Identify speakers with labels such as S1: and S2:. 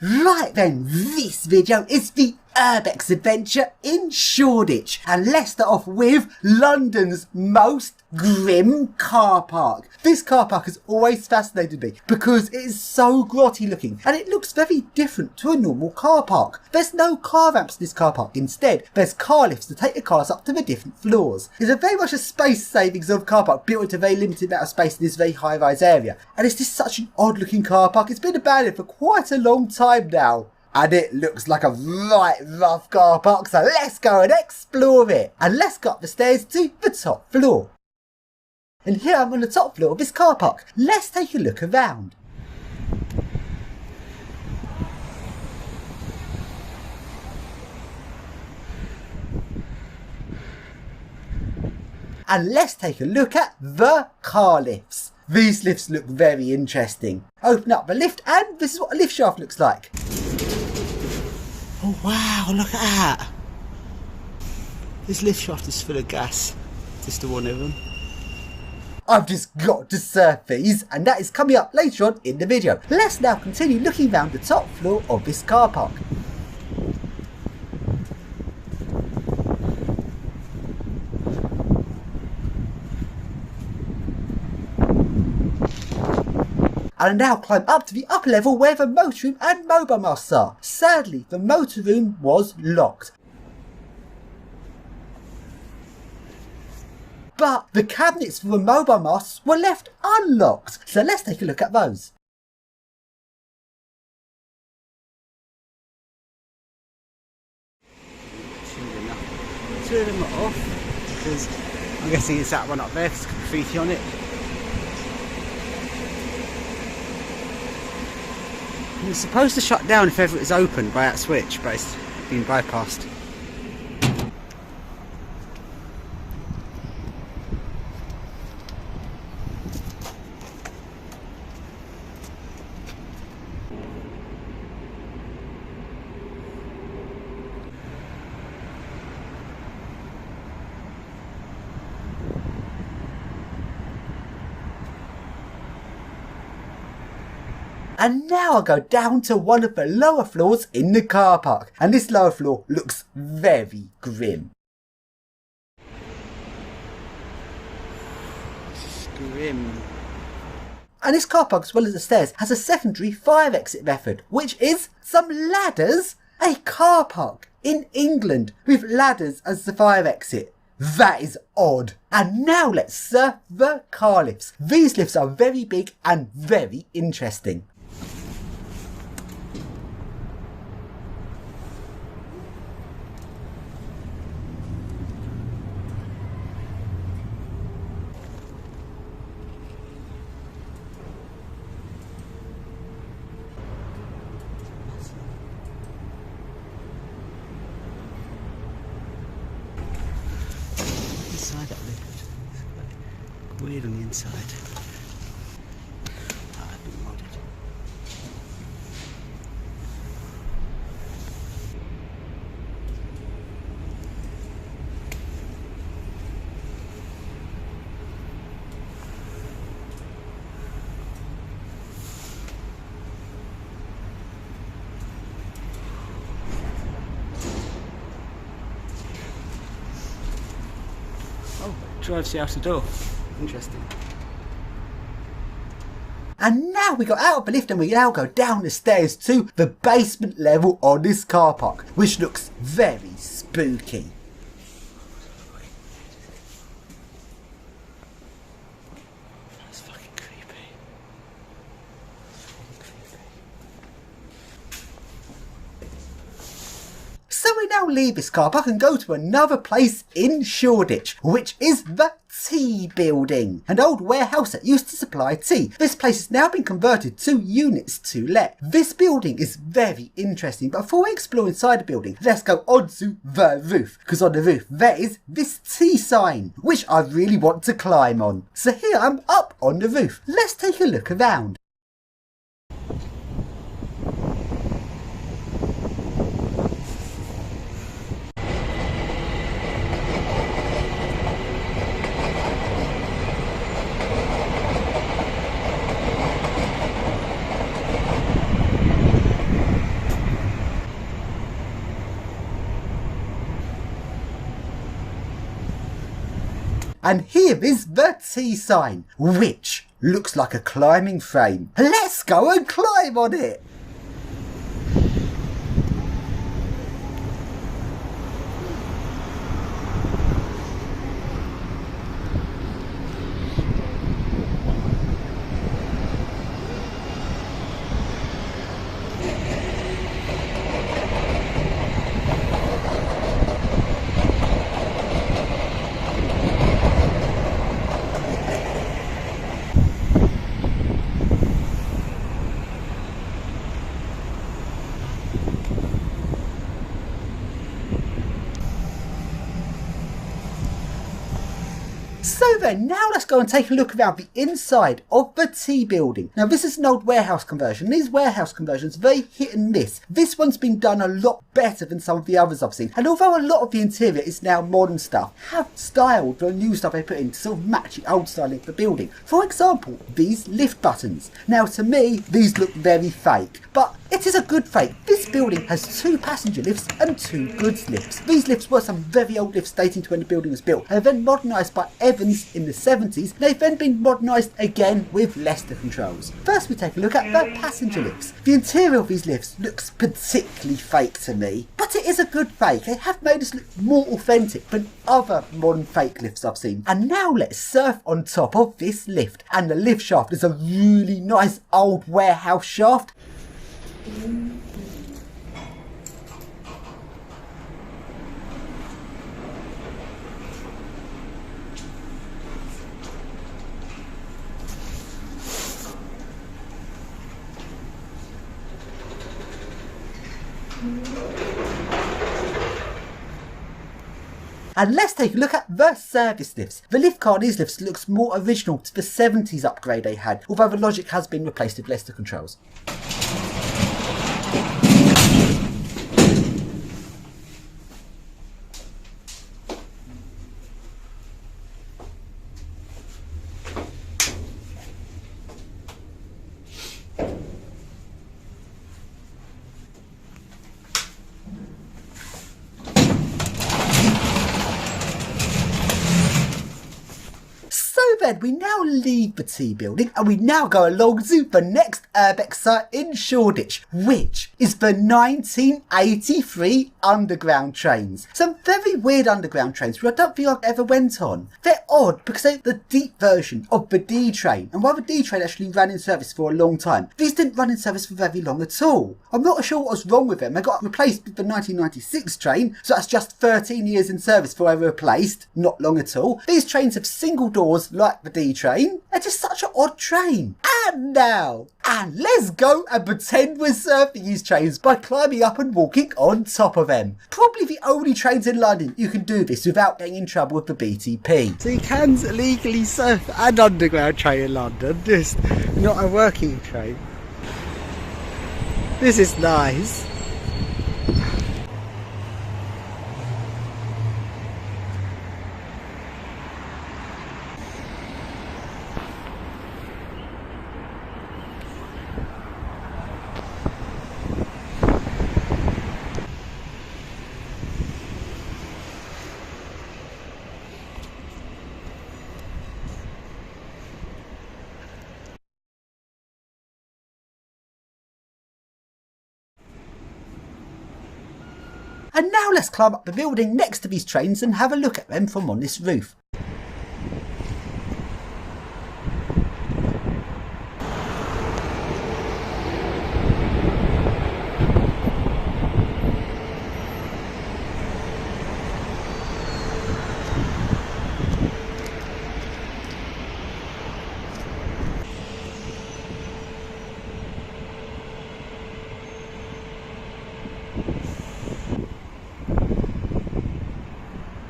S1: Right then, this video is the URBEX adventure in Shoreditch, and let's start off with London's most grim car park. This car park has always fascinated me because it is so grotty looking and it looks very different to a normal car park. There's no car ramps in this car park. Instead, there's car lifts to take the cars up to the different floors. It's a very much a space savings of car park built into a very limited amount of space in this very high rise area. And it's just such an odd looking car park. It's been abandoned for quite a long time now. And it looks like a right rough car park, so let's go and explore it. And let's go up the stairs to the top floor. And here I'm on the top floor of this car park. Let's take a look around. And let's take a look at the car lifts. These lifts look very interesting. Open up the lift and this is what a lift shaft looks like. Oh wow, look at that. This lift shaft is full of gas. Just the one of them. I've just got to surf these, and that is coming up later on in the video. Let's now continue looking around the top floor of this car park. And now climb up to the upper level where the motor room and mobile masts are. Sadly, the motor room was locked. But the cabinets for the mobile masts were left unlocked. So let's take a look at those. Two of them are off because I'm guessing it's that one up there, there's graffiti on it. It was supposed to shut down if ever it was opened by that switch, but it's been bypassed. And now I'll go down to one of the lower floors in the car park. And this lower floor looks very grim. It's grim. And this car park, as well as the stairs, has a secondary fire exit method, which is some ladders. A car park in England with ladders as the fire exit. That is odd. And now let's surf the car lifts. These lifts are very big and very interesting. Inside that lift, it's weird on the inside. I've been modded. Drives you out the door. Interesting. And now we got out of the lift and we now go down the stairs to the basement level on this car park, which looks very spooky. That's fucking creepy. So we now leave this car park and go to another place in Shoreditch, which is the tea building, an old warehouse that used to supply tea. This place has now been converted to units to let. This building is very interesting, but before we explore inside the building, let's go onto the roof, because on the roof there is this tea sign, which I really want to climb on. So here I'm up on the roof. Let's take a look around. And here is the T sign, which looks like a climbing frame. Let's go and climb on it! So then, now let's go and take a look around the inside of the T building. Now this is an old warehouse conversion. These warehouse conversions are very hit and miss. This one's been done a lot better than some of the others I've seen. And although a lot of the interior is now modern stuff, have styled the new stuff they put in to sort of match the old styling of the building. For example, these lift buttons. Now to me, these look very fake, but it is a good fake. This building has 2 passenger lifts and 2 goods lifts. These lifts were some very old lifts dating to when the building was built, and then modernised by Evans in the 70s. They've then been modernised again with Leicester controls. First we take a look at the passenger lifts. The interior of these lifts looks particularly fake to me, but it is a good fake. They have made us look more authentic than other modern fake lifts I've seen. And now let's surf on top of this lift. And the lift shaft is a really nice old warehouse shaft. And let's take a look at the service lifts. The lift car on these lifts looks more original to the 70s upgrade they had, although the logic has been replaced with Leicester controls. Then we now leave the T building and we now go along to the next URBEX site in Shoreditch, which is the 1983 underground trains. Some very weird underground trains which I don't think I ever went on. They're odd because they're the deep version of the D train, and while the D train actually ran in service for a long time, these didn't run in service for very long at all. I'm not sure what was wrong with them. They got replaced with the 1996 train, so that's just 13 years in service before they were replaced. Not long at all. These trains have single doors like the D train. They're just such an odd train. And let's go and pretend we're surfing these trains by climbing up and walking on top of them. Probably the only trains in London you can do this without getting in trouble with the BTP.
S2: So you can legally surf an underground train in London, just not a working train. This is nice.
S1: And now let's climb up the building next to these trains and have a look at them from on this roof.